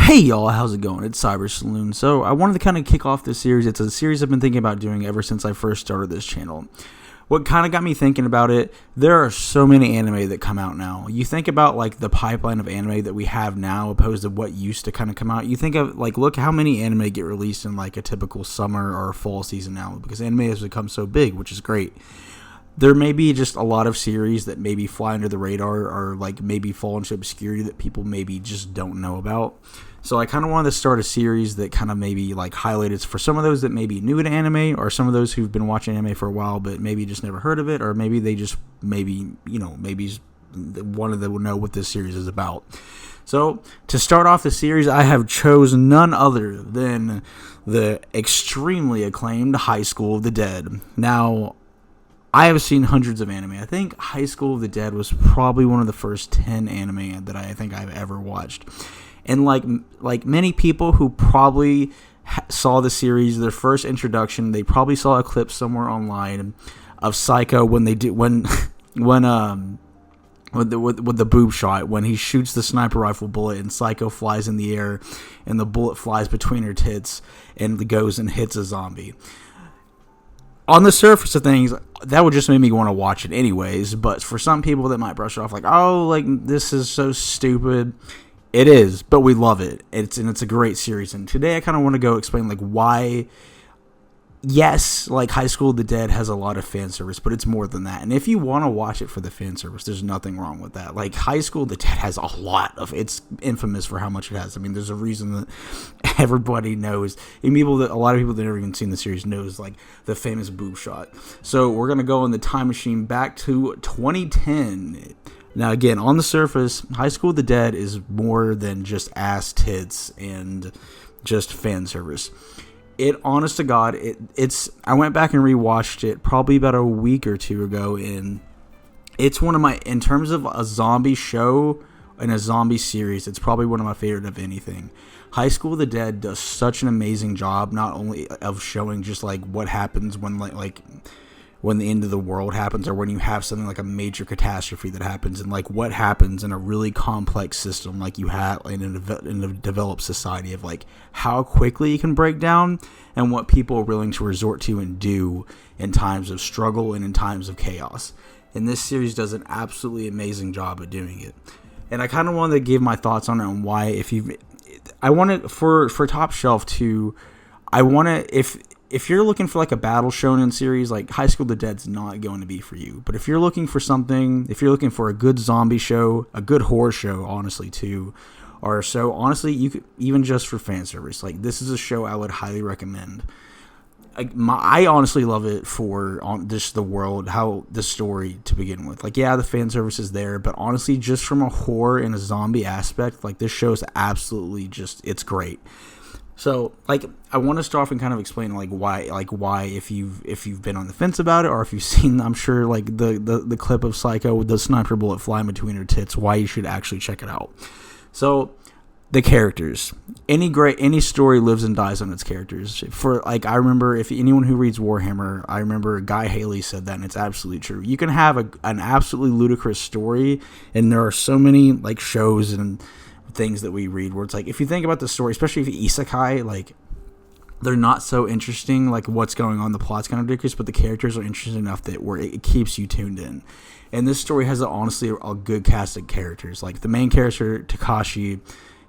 Hey y'all, how's it going? It's Cyber Saloon. So I wanted to kind of kick off this series. It's a series I've been thinking about doing ever since I first started this channel. What kind of got me thinking about it, there are so many anime that come out now. You think about like the pipeline of anime that we have now opposed to what used to kind of come out. You think of like, look how many anime get released in like a typical summer or fall season now, because anime has become so big, which is great. There may be just a lot of series that maybe fly under the radar or like maybe fall into obscurity that people maybe just don't know about. So I kind of wanted to start a series that kind of maybe like highlighted for some of those that may be new to anime, or some of those who've been watching anime for a while but maybe just never heard of it, or maybe they just maybe wanted to know what this series is about. So to start off the series, I have chosen none other than the extremely acclaimed High School of the Dead. Now, I have seen hundreds of anime. I think High School of the Dead was probably one of the first 10 anime that I think I've ever watched. And like many people who probably saw the series, their first introduction, they probably saw a clip somewhere online of Psycho with the boob shot, when he shoots the sniper rifle bullet and Psycho flies in the air and the bullet flies between her tits and goes and hits a zombie. On the surface of things, that would just make me want to watch it anyways, but for some people that might brush it off like, oh, like this is so stupid. It is, but we love it. It's a great series. And today I kind of want to go explain like why, yes, like High School of the Dead has a lot of fan service, but it's more than that. And if you want to watch it for the fan service, there's nothing wrong with that. Like High School of the Dead has a lot of, it's infamous for how much it has. I mean, there's a reason that everybody knows, and a lot of people that have never even seen the series knows like the famous boob shot. So we're going to go in the time machine back to 2010. Now, again, on the surface, High School of the Dead is more than just ass tits and just fan service. It, honest to God, it's. I went back and rewatched it probably about a week or two ago, and it's one of my, in terms of a zombie show and a zombie series, it's probably one of my favorite of anything. High School of the Dead does such an amazing job, not only of showing just like what happens when when the end of the world happens, or when you have something like a major catastrophe that happens, and like what happens in a really complex system like you have in a developed society, of like how quickly it can break down and what people are willing to resort to and do in times of struggle and in times of chaos. And this series does an absolutely amazing job at doing it. And I kind of wanted to give my thoughts on it and why, I want it for Top Shelf too. I want to, if you're looking for like a battle shonen series, like High School of the Dead's not going to be for you. But if you're looking for something, if you're looking for a good zombie show, a good horror show, honestly too, or so, honestly, you could, even just for fan service, like this is a show I would highly recommend. I honestly love it for just the world, how the story to begin with. Like, yeah, the fan service is there, but honestly, just from a horror and a zombie aspect, like this show is absolutely just, it's great. So, like, I want to start off and kind of explain, like, why, if you've been on the fence about it, or if you've seen, I'm sure, like, the clip of Psycho with the sniper bullet flying between her tits, why you should actually check it out. So, the characters. Any story lives and dies on its characters. For, like, I remember, if anyone who reads Warhammer, I remember Guy Haley said that, and it's absolutely true. You can have an absolutely ludicrous story, and there are so many, like, shows and things that we read where it's like, if you think about the story, especially if isekai, like they're not so interesting, like what's going on, the plot's kind of ridiculous, but the characters are interesting enough that where it keeps you tuned in. And this story has honestly a good cast of characters. Like the main character, Takashi,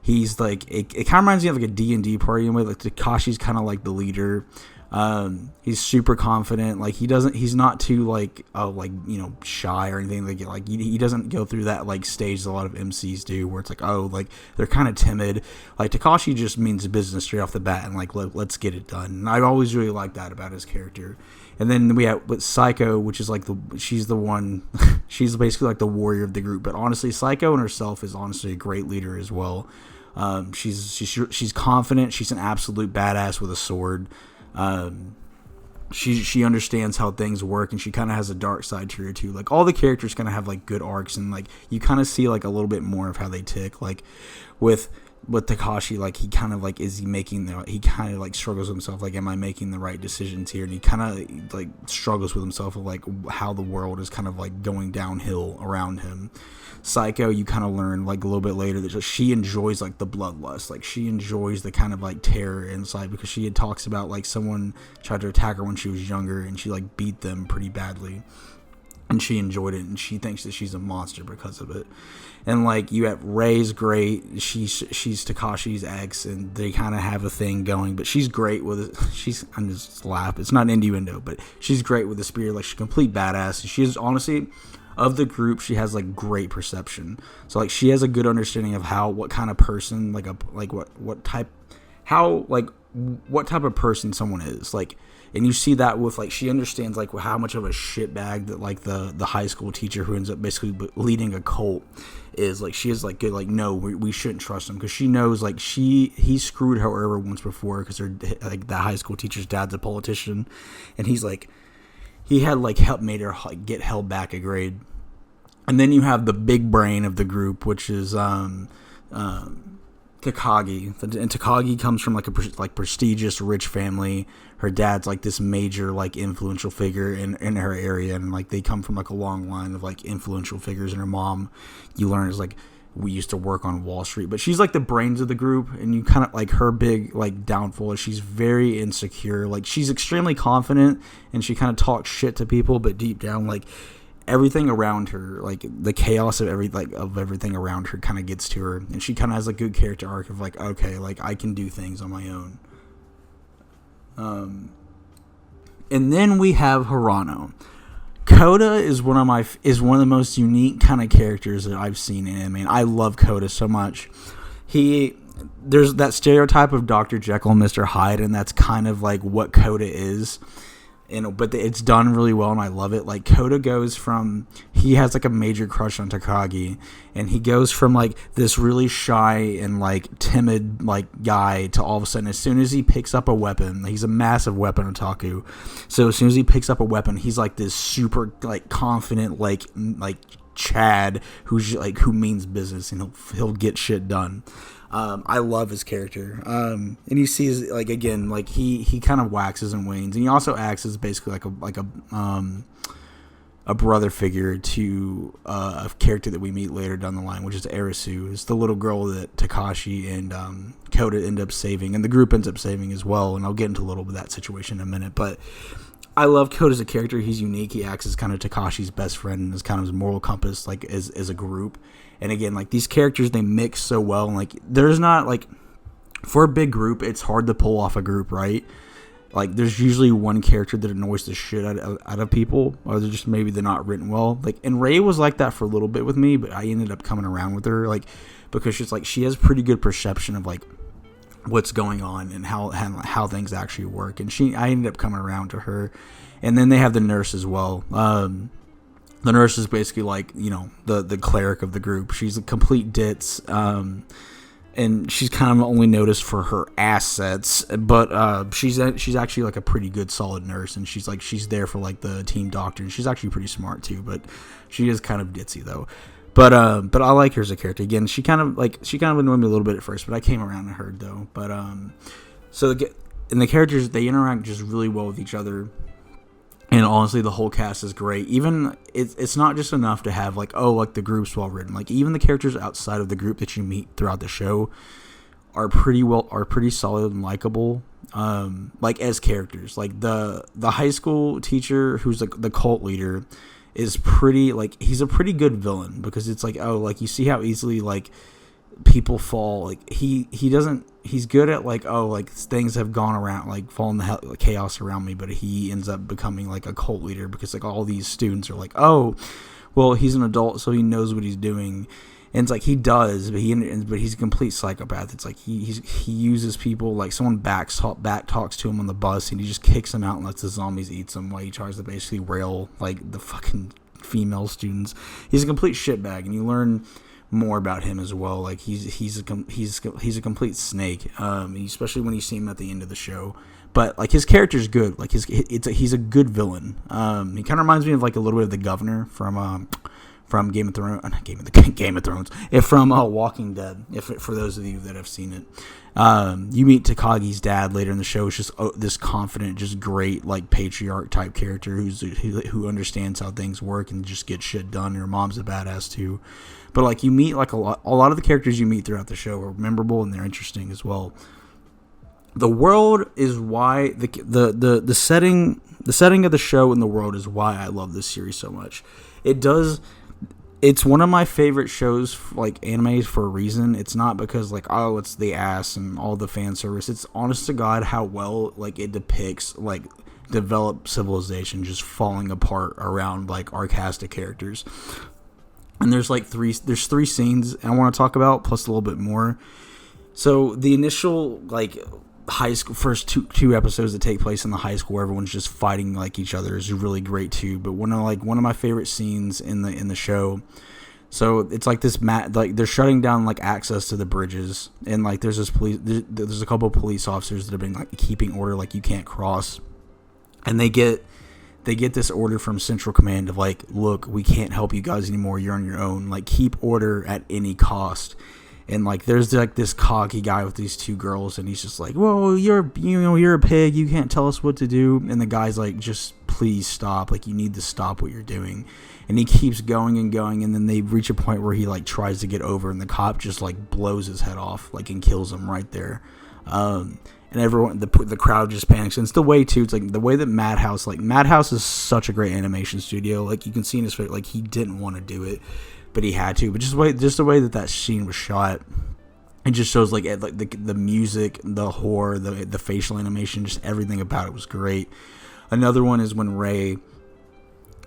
he's like, it kind of reminds me of like a D&D party in a way. Like Takashi's kind of like the leader. He's super confident. Like he's not too like shy or anything. Like he doesn't go through that like stage a lot of MCs do, where it's like, oh, like they're kind of timid. Like Takashi just means business straight off the bat, and like let's get it done. And I've always really liked that about his character. And then we have with Psycho, which is like she's the one, she's basically like the warrior of the group. But honestly, Psycho in herself is honestly a great leader as well. She's confident. She's an absolute badass with a sword. She understands how things work, and she kind of has a dark side to her too. Like all the characters kind of have like good arcs, and like you kind of see like a little bit more of how they tick. Like with with Takashi, like, he kind of like, is he making he kind of like struggles with himself, like, am I making the right decisions here? And he kind of like struggles with himself of like how the world is kind of like going downhill around him. Psycho, you kind of learn like a little bit later that she enjoys like the bloodlust, like she enjoys the kind of like terror inside, because she had talks about like someone tried to attack her when she was younger and she like beat them pretty badly, and she enjoyed it, and she thinks that she's a monster because of it. And like, you have Ray's great. She's Takashi's ex, and they kind of have a thing going. But she's great with it. I'm just laugh. It's not innuendo, but she's great with the spear. Like, she's a complete badass. She is, honestly, of the group, she has like great perception. So like, she has a good understanding of what kind of person, what type of person someone is. Like, and you see that with like, she understands like how much of a shitbag that like the high school teacher who ends up basically leading a cult is. Like, she is like good, like, no, we shouldn't trust him, because she knows like he screwed her over once before, because her, like, the high school teacher's dad's a politician, and he's like, he had like made her like get held back a grade. And then you have the big brain of the group, which is Takagi. And Takagi comes from like a prestigious rich family. Her dad's like this major like influential figure in her area, and like they come from like a long line of like influential figures. And her mom, you learn, is like, we used to work on Wall Street, but she's like the brains of the group. And you kind of like, her big like downfall is she's very insecure. Like, she's extremely confident and she kind of talks shit to people, but deep down, like, everything around her, like the chaos of everything around her kind of gets to her, and she kind of has a good character arc of like, okay, like, I can do things on my own. And then we have Hirano. Koda is one of the most unique kind of characters that I've seen in anime. I love Koda so much. There's that stereotype of Dr. Jekyll and Mr. Hyde, and that's kind of like what Koda is. But it's done really well, and I love it. Like, Koda goes from, he has like a major crush on Takagi, and he goes from like this really shy and like timid like guy to all of a sudden, as soon as he picks up a weapon, he's a massive weapon otaku. So as soon as he picks up a weapon, he's like this super like confident like Chad who means business, and he'll get shit done. I love his character. And you see his, like, again, like he kind of waxes and wanes, and he also acts as basically like a brother figure to a character that we meet later down the line, which is Arisu. It's the little girl that Takashi and Koda end up saving, and the group ends up saving as well. And I'll get into a little bit of that situation in a minute, but I love Koda as a character. He's unique. He acts as kind of Takashi's best friend and as kind of his moral compass, like as a group. And again, like, these characters, they mix so well. And like, there's not like, for a big group, it's hard to pull off a group, right? Like, there's usually one character that annoys the shit out of people, or they're not written well. Like, and Ray was like that for a little bit with me, but I ended up coming around with her, like, because she's like, she has pretty good perception of like what's going on and how things actually work. And I ended up coming around to her. And then they have the nurse as well. The nurse is basically like, you know, the cleric of the group. She's a complete ditz, and she's kind of only noticed for her assets, but she's actually like a pretty good solid nurse, and she's there for like the team doctor, and she's actually pretty smart too, but she is kind of ditzy though. But I like her as a character. Again, she kind of annoyed me a little bit at first, but I came around to her though. But and the characters, they interact just really well with each other. And honestly, the whole cast is great. Even it's not just enough to have like, oh, like the group's well written. Like, even the characters outside of the group that you meet throughout the show are pretty solid and likable. Like, as characters, like the high school teacher who's like the cult leader is pretty, like, he's a pretty good villain, because it's like, oh, like, you see how easily like people fall. Like, he's good at like, oh, like, things have gone around, like, fallen the chaos around me, but he ends up becoming like a cult leader because like all these students are like, oh, well, he's an adult, so he knows what he's doing. And it's like, he does, but he's a complete psychopath. It's like he uses people, like someone back talks to him on the bus, and he just kicks them out and lets the zombies eat them while he tries to basically rail like the fucking female students. He's a complete shitbag, and you learn more about him as well. Like, he's a complete snake, especially when you see him at the end of the show. But like, his character's good. Like, he's a good villain. He kind of reminds me of like a little bit of the governor from Game of Thrones, Game of Thrones, from Walking Dead. For those of you that have seen it, you meet Takagi's dad later in the show. It's just this confident, just great like patriarch type character who understands how things work and just gets shit done. Her mom's a badass too, but like you meet like a lot of the characters you meet throughout the show are memorable and they're interesting as well. The world is why the setting of the show and the world is why I love this series so much. It's one of my favorite shows, like animes, for a reason. It's not because like, oh, it's the ass and all the fan service. It's honest to God how well like it depicts like developed civilization just falling apart around like our cast of characters. And there's three scenes I want to talk about, plus a little bit more. So the initial like high school first two episodes that take place in the high school where everyone's just fighting like each other is really great too. But one of my favorite scenes in the show, so it's like this like they're shutting down like access to the bridges, and like there's a couple of police officers that have been like keeping order, like you can't cross, and they get this order from Central Command of like, look, we can't help you guys anymore, you're on your own, like keep order at any cost. And like there's like this cocky guy with these two girls, and he's just like, "Whoa, you're a pig. You can't tell us what to do." And the guy's like, "Just please stop. Like you need to stop what you're doing." And he keeps going and going, and then they reach a point where he like tries to get over, and the cop just like blows his head off, like, and kills him right there. And everyone, the crowd just panics. And it's the way too. It's like the way that Madhouse is such a great animation studio. Like you can see in his face, like he didn't want to do it, but he had to. But just the way that scene was shot, it just shows like the music, the horror, the facial animation, just everything about it was great. Another one is when Rei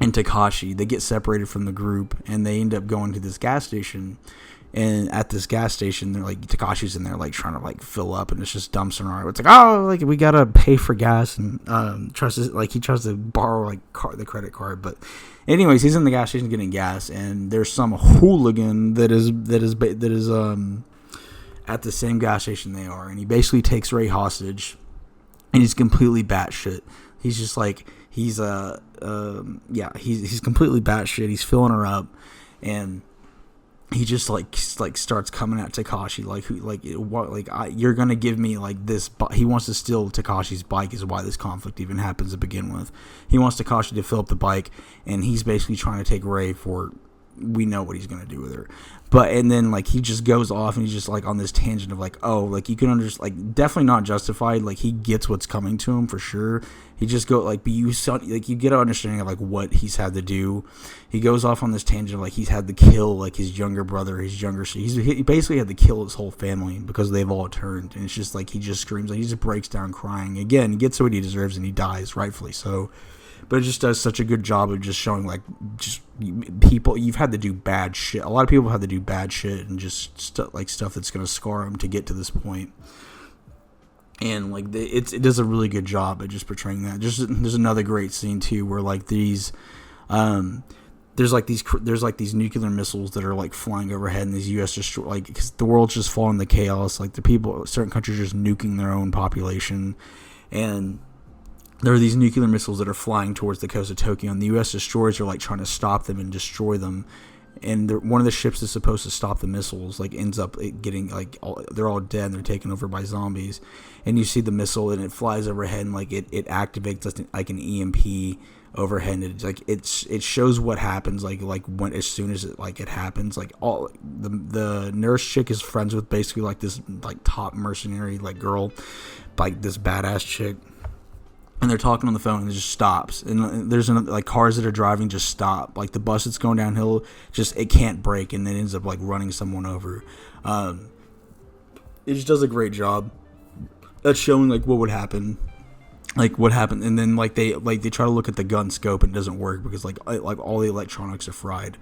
and Takashi, they get separated from the group, and they end up going to this gas station. And at this gas station, they're like, Takashi's in there like trying to like fill up, and it's just dumpster fire. It's like, oh, like we gotta pay for gas, and he tries to borrow like the credit card. But anyways, he's in the gas station getting gas, and there's some hooligan that is at the same gas station they are, and he basically takes Rei hostage, and he's completely batshit. He's just like he's completely batshit. He's filling her up, and he just like starts coming at Takashi you're gonna give me like this. He wants to steal Takashi's bike is why this conflict even happens to begin with. He wants Takashi to fill up the bike, and he's basically trying to take Rei for, we know what he's gonna do with her. And then like he just goes off, and he's just like on this tangent of like, oh, like you can understand, like definitely not justified, like he gets what's coming to him for sure. He just go like, but you get an understanding of like what he's had to do. He goes off on this tangent of like he's had to kill like his younger brother, his younger sister. He basically had to kill his whole family because they've all turned, and it's just like he just screams, like he just breaks down crying. Again, he gets what he deserves, and he dies, rightfully so. But it just does such a good job of just showing like just people, you've had to do bad shit. A lot of people have to do bad shit and just stuff that's going to scar them to get to this point. And like it does a really good job at just portraying that. There's another great scene too where like these there's these nuclear missiles that are like flying overhead, and these U.S. just like, because the world's just falling into chaos. Like the people, certain countries are just nuking their own population, and there are these nuclear missiles that are flying towards the coast of Tokyo, and the U.S. destroyers are like trying to stop them and destroy them. And one of the ships that's supposed to stop the missiles like ends up getting like they're all dead, and they're taken over by zombies. And you see the missile, and it flies overhead, and like it activates like an EMP overhead, and it's like it shows what happens like when as soon as it happens, like all the nurse chick is friends with basically like this like top mercenary like girl, like this badass chick. And they're talking on the phone, and it just stops. And there's like cars that are driving just stop. Like the bus that's going downhill, just it can't brake, and it ends up like running someone over. It just does a great job at showing like what would happen, and then like they try to look at the gun scope, and it doesn't work because like all the electronics are fried.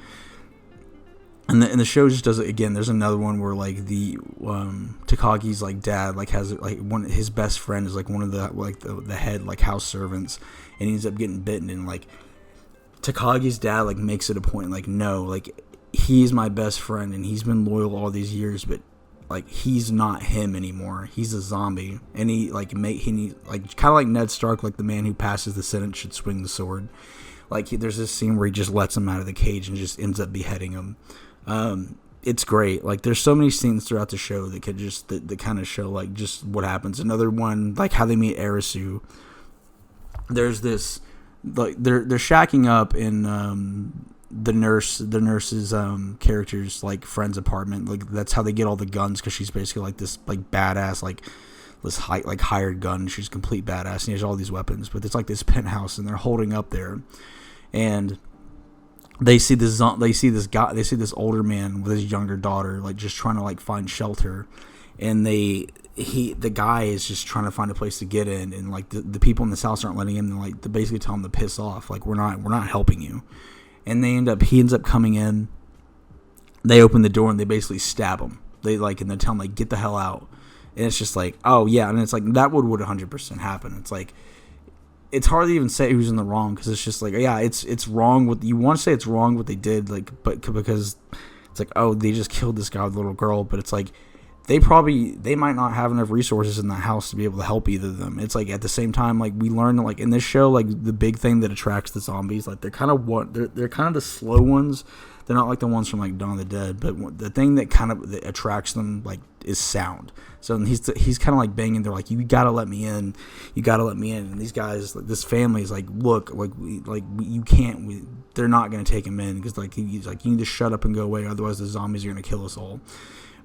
And the show just does it again. There's another one where like the Takagi's like dad like has like his best friend is like one of the head like house servants, and he ends up getting bitten, and like Takagi's dad like makes it a point like, no, like he's my best friend, and he's been loyal all these years, but like he's not him anymore. He's a zombie, and he needs like kind of like Ned Stark, like the man who passes the sentence should swing the sword. Like there's this scene where he just lets him out of the cage and just ends up beheading him. It's great. Like there's so many scenes throughout the show that could just that kind of show like just what happens. Another one, like how they meet Arisu. There's this like they're shacking up in the nurse's character's like friend's apartment. Like that's how they get all the guns, because she's basically like this like badass like this hired gun. She's complete badass and he has all these weapons. But it's like this penthouse and they're holding up there, and they see this older man with his younger daughter like just trying to like find shelter, and the guy is just trying to find a place to get in, and like the people in this house aren't letting him. They basically tell him to piss off. Like we're not helping you. And he ends up coming in. They open the door and they basically stab him. They tell him like get the hell out. And it's just like, oh yeah, and it's like that would 100% happen. It's like it's hard to even say who's in the wrong, because it's just like, yeah, it's wrong. You want to say it's wrong what they did, like, but because it's like, oh, they just killed this guy with a little girl, but it's like they might not have enough resources in the house to be able to help either of them. It's like at the same time, like we learn that like in this show, like the big thing that attracts the zombies, like they're kind of the slow ones. They're not like the ones from like Dawn of the Dead, but the thing that attracts them like is sound. So he's kind of like banging. They're like, you gotta let me in, And these guys, like this family, is like, look, you can't. They're not gonna take him in, because like he's like, you need to shut up and go away, otherwise the zombies are gonna kill us all.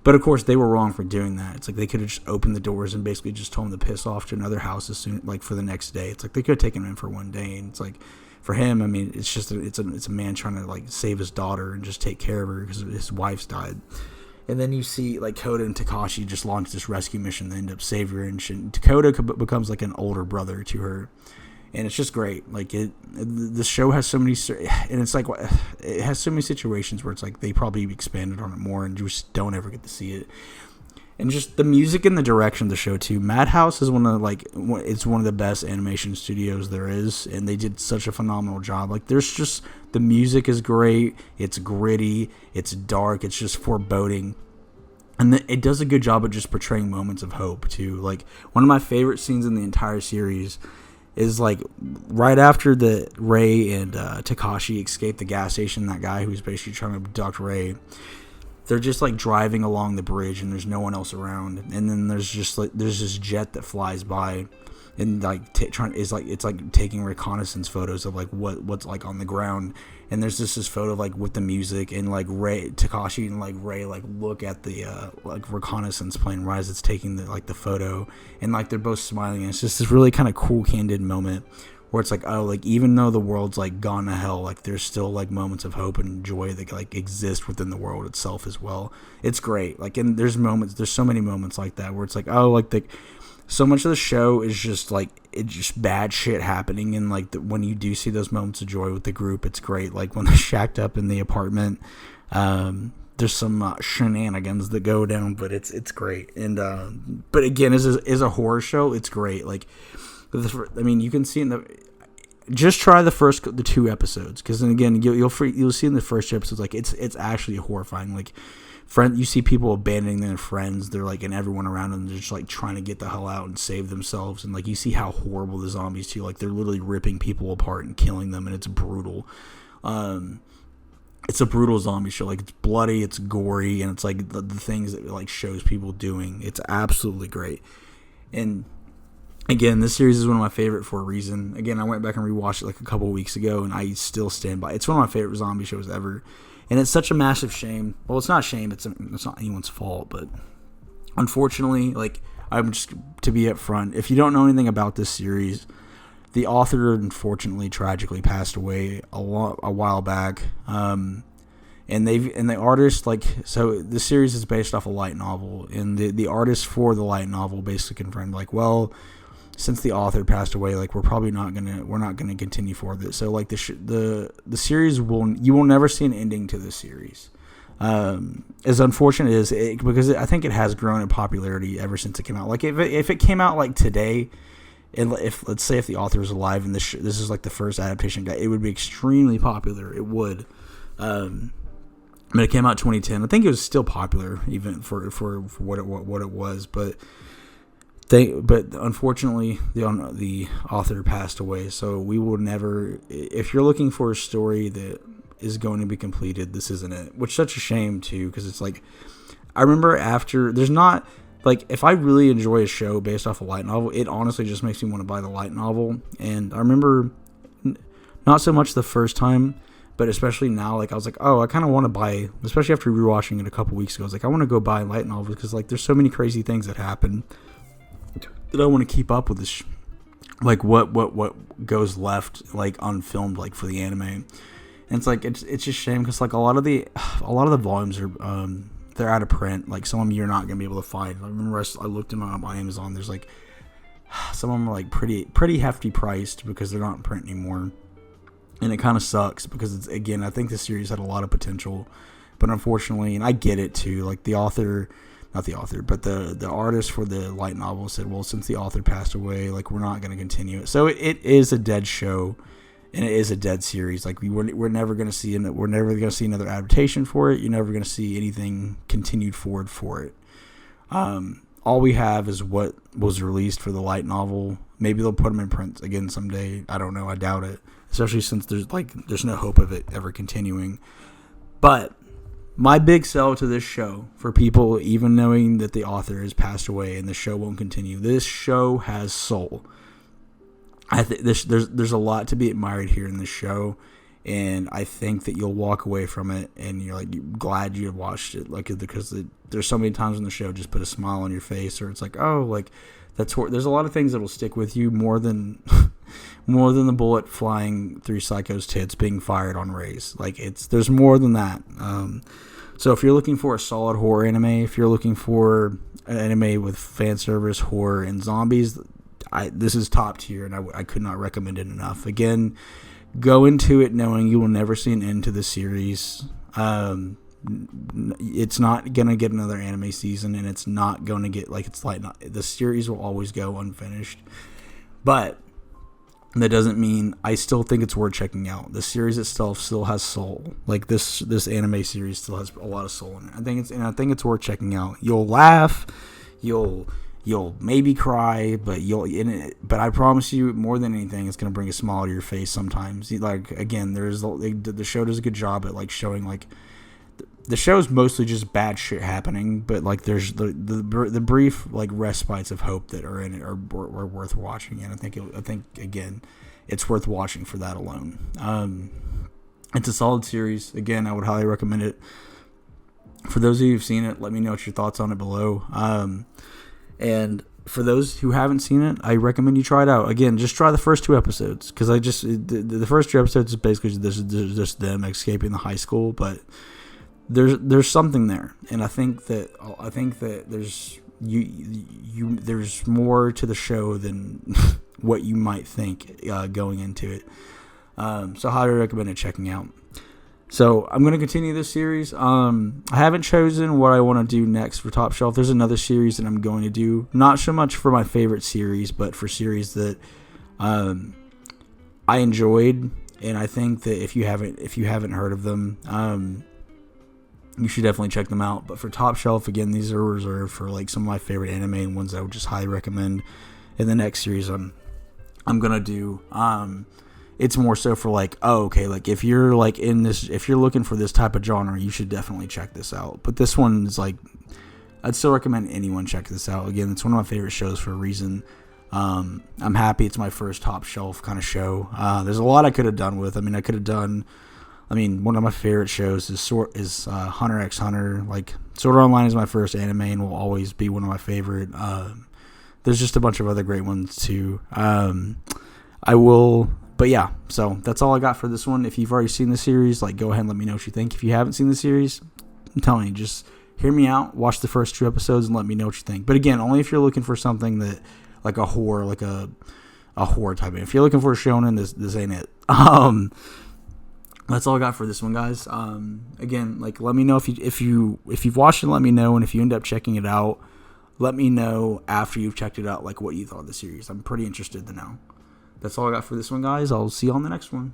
But of course they were wrong for doing that. It's like they could have just opened the doors and basically just told him to piss off to another house as soon, like for the next day. It's like they could have taken him in for one day, and it's like for him, I mean, it's just it's a man trying to like save his daughter and just take care of her because his wife's died. And then you see like Kota and Takashi just launch this rescue mission. They end up saving her, and Kota becomes like an older brother to her, and it's just great. Like the show has so many, and it's like it has so many situations where it's like they probably expanded on it more, and you just don't ever get to see it. And just the music and the direction of the show too. Madhouse is one of the best animation studios there is, and they did such a phenomenal job. Like there's just the music is great. It's gritty. It's dark. It's just foreboding, and it does a good job of just portraying moments of hope too. Like one of my favorite scenes in the entire series is like right after the Ray and Takashi escape the gas station. That guy who's basically trying to abduct Ray. They're just like driving along the bridge and there's no one else around, and then there's this jet that flies by and like it's like taking reconnaissance photos of like what's like on the ground, and there's this photo of like with the music, and like Takashi and like Ray like look at the like reconnaissance plane right as it's taking the photo, and like they're both smiling, and it's just this really kind of cool candid moment where it's like, oh, like even though the world's like gone to hell, like there's still like moments of hope and joy that like exist within the world itself as well. It's great. Like, and there's so many moments like that where it's like, oh, like so much of the show is just like it's just bad shit happening, and like when you do see those moments of joy with the group, it's great. Like when they're shacked up in the apartment, there's some shenanigans that go down, but it's great. And but again, as a horror show, it's great. Like, I mean, you can see just try the 2 episodes, because then again you'll see in the first 2 episodes like it's actually horrifying. Like you see people abandoning their friends, they're like, and everyone around them, they're just like trying to get the hell out and save themselves, and like you see how horrible the zombies too, like they're literally ripping people apart and killing them, and it's brutal. It's a brutal zombie show. Like it's bloody, it's gory, and it's like the things that it like shows people doing. It's absolutely great. And again, this series is one of my favorite for a reason. Again, I went back and rewatched it like a couple of weeks ago, and I still stand by it. It's one of my favorite zombie shows ever. And it's such a massive shame. Well, it's not a shame. It's not anyone's fault. But unfortunately, like, I'm just to be upfront, if you don't know anything about this series, the author unfortunately tragically passed away a while back. And the artist, like, so the series is based off a light novel, and the artist for the light novel basically confirmed, like, well, since the author passed away, like we're not gonna continue forward with it. So like the series you will never see an ending to this series. As unfortunate as because I think it has grown in popularity ever since it came out. Like if it came out like today, and if let's say if the author is alive and this is like the first adaptation guy, it would be extremely popular. It would. I mean, it came out 2010. I think it was still popular even for what it was, but but unfortunately, the author passed away. So we will never. If you're looking for a story that is going to be completed, this isn't it. Which is such a shame too, because it's like, I remember after there's not like, if I really enjoy a show based off a light novel, it honestly just makes me want to buy the light novel. And I remember not so much the first time, but especially now, like I was like, oh, I kind of want to buy, especially after rewatching it a couple weeks ago. I was like, I want to go buy light novels because like there's so many crazy things that happen that I want to keep up with this. Like what goes left like unfilmed like for the anime, and it's like it's just a shame because like a lot of the volumes are they're out of print. Like some of them you're not gonna be able to find. I remember I looked them up on Amazon. There's like some of them are like pretty hefty priced because they're not in print anymore. And it kind of sucks because it's, again, I think the series had a lot of potential, but unfortunately, and I get it too, like the author, not the author, but the artist for the light novel said, well, since the author passed away, like we're not going to continue it. So it is a dead show, and it is a dead series. Like we're never going to see another adaptation for it. You're never going to see anything continued forward for it. All we have is what was released for the light novel. Maybe they'll put them in print again someday. I don't know. I doubt it. Especially since there's no hope of it ever continuing. But my big sell to this show, for people even knowing that the author has passed away and the show won't continue, this show has soul. I think there's a lot to be admired here in this show, and I think that you'll walk away from it and you're like glad you watched it, like because there's so many times in the show just put a smile on your face, or it's like, oh, like there's a lot of things that will stick with you more than the bullet flying through Psycho's tits being fired on Ray's. Like there's more than that. So if you're looking for a solid horror anime, if you're looking for an anime with fan service, horror, and zombies, this is top tier, and I could not recommend it enough. Again, go into it knowing you will never see an end to the series. It's not gonna get another anime season, and it's not gonna get the series will always go unfinished. But that doesn't mean I still think it's worth checking out. The series itself still has soul. Like this anime series still has a lot of soul in it. I think it's worth checking out. You'll laugh, you'll maybe cry, but but I promise you, more than anything, it's gonna bring a smile to your face sometimes. Like again, the show does a good job at like showing like. The show's mostly just bad shit happening, but like there's the brief like respites of hope that are in it are worth watching, and I think again, it's worth watching for that alone. It's a solid series. Again, I would highly recommend it. For those of you who've seen it, let me know what your thoughts on it below. And for those who haven't seen it, I recommend you try it out. Again, just try the first 2 episodes, because the first 2 episodes is basically just them escaping the high school, but there's something there, and I think that there's there's more to the show than what you might think going into it. So I highly recommend checking out. So I'm going to continue this series. I haven't chosen what I want to do next for Top Shelf. There's another series that I'm going to do, not so much for my favorite series, but for series that I enjoyed, and I think that if you haven't heard of them, you should definitely check them out. But for Top Shelf, again, these are reserved for like some of my favorite anime and ones that I would just highly recommend. In the next series I'm gonna do, it's more so for like, oh, okay, like if you're like if you're looking for this type of genre, you should definitely check this out. But this one is like, I'd still recommend anyone check this out. Again, it's one of my favorite shows for a reason. I'm happy it's my first Top Shelf kind of show. There's a lot I could have done with. One of my favorite shows is Hunter x Hunter. Like, Sword Art Online is my first anime and will always be one of my favorite. There's just a bunch of other great ones too. But yeah, so that's all I got for this one. If you've already seen the series, like, go ahead and let me know what you think. If you haven't seen the series, I'm telling you, just hear me out, watch the first 2 episodes, and let me know what you think. But again, only if you're looking for something that, like a horror, like a horror type. If you're looking for a shonen, this ain't it. That's all I got for this one, guys. Again, like, let me know if you've watched it. Let me know, and if you end up checking it out, let me know after you've checked it out, like what you thought of the series. I'm pretty interested to know. That's all I got for this one, guys. I'll see you on the next one.